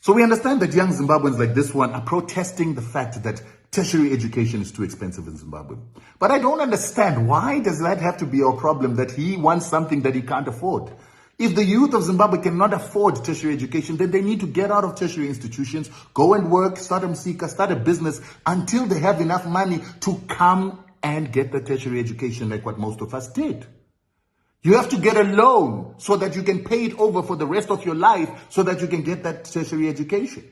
So we understand that young Zimbabweans like this one are protesting the fact that tertiary education is too expensive in Zimbabwe. But I don't understand, why does that have to be our problem, that he wants something that he can't afford? If the youth of Zimbabwe cannot afford tertiary education, then they need to get out of tertiary institutions, go and work, start a msika, start a business until they have enough money to come and get the tertiary education like what most of us did. You have to get a loan so that you can pay it over for the rest of your life so that you can get that tertiary education.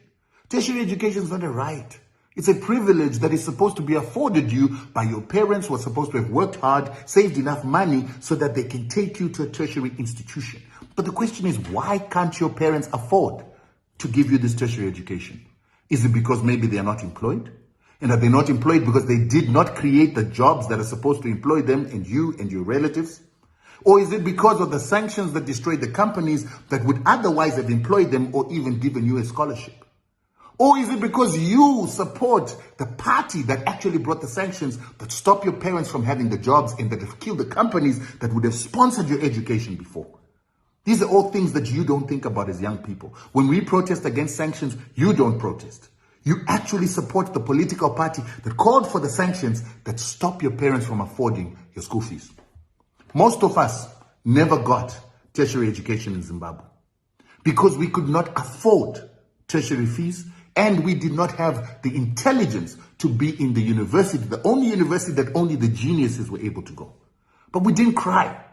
Tertiary education is not a right. It's a privilege that is supposed to be afforded you by your parents who are supposed to have worked hard, saved enough money so that they can take you to a tertiary institution. But the question is, why can't your parents afford to give you this tertiary education? Is it because maybe they are not employed? And are they not employed because they did not create the jobs that are supposed to employ them and you and your relatives? Or is it because of the sanctions that destroyed the companies that would otherwise have employed them or even given you a scholarship? Or is it because you support the party that actually brought the sanctions that stopped your parents from having the jobs and that have killed the companies that would have sponsored your education before? These are all things that you don't think about as young people. When we protest against sanctions, you don't protest. You actually support the political party that called for the sanctions that stop your parents from affording your school fees. Most of us never got tertiary education in Zimbabwe because we could not afford tertiary fees and we did not have the intelligence to be in the university, the only university that only the geniuses were able to go. But we didn't cry.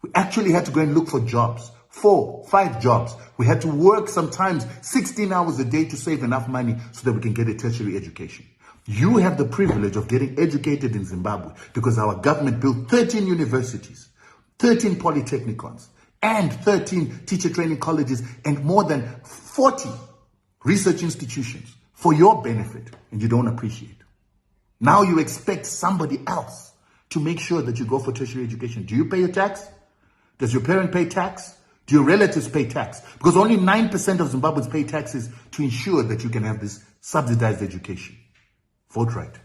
We actually had to go and look for jobs, 4, 5 jobs. We had to work sometimes 16 hours a day to save enough money so that we can get a tertiary education. You have the privilege of getting educated in Zimbabwe because our government built 13 universities, 13 polytechnicons, and 13 teacher training colleges, and more than 40 research institutions for your benefit, and you don't appreciate. Now you expect somebody else to make sure that you go for tertiary education. Do you pay your tax? Does your parent pay tax? Do your relatives pay tax? Because only 9% of Zimbabweans pay taxes to ensure that you can have this subsidized education. Vote right.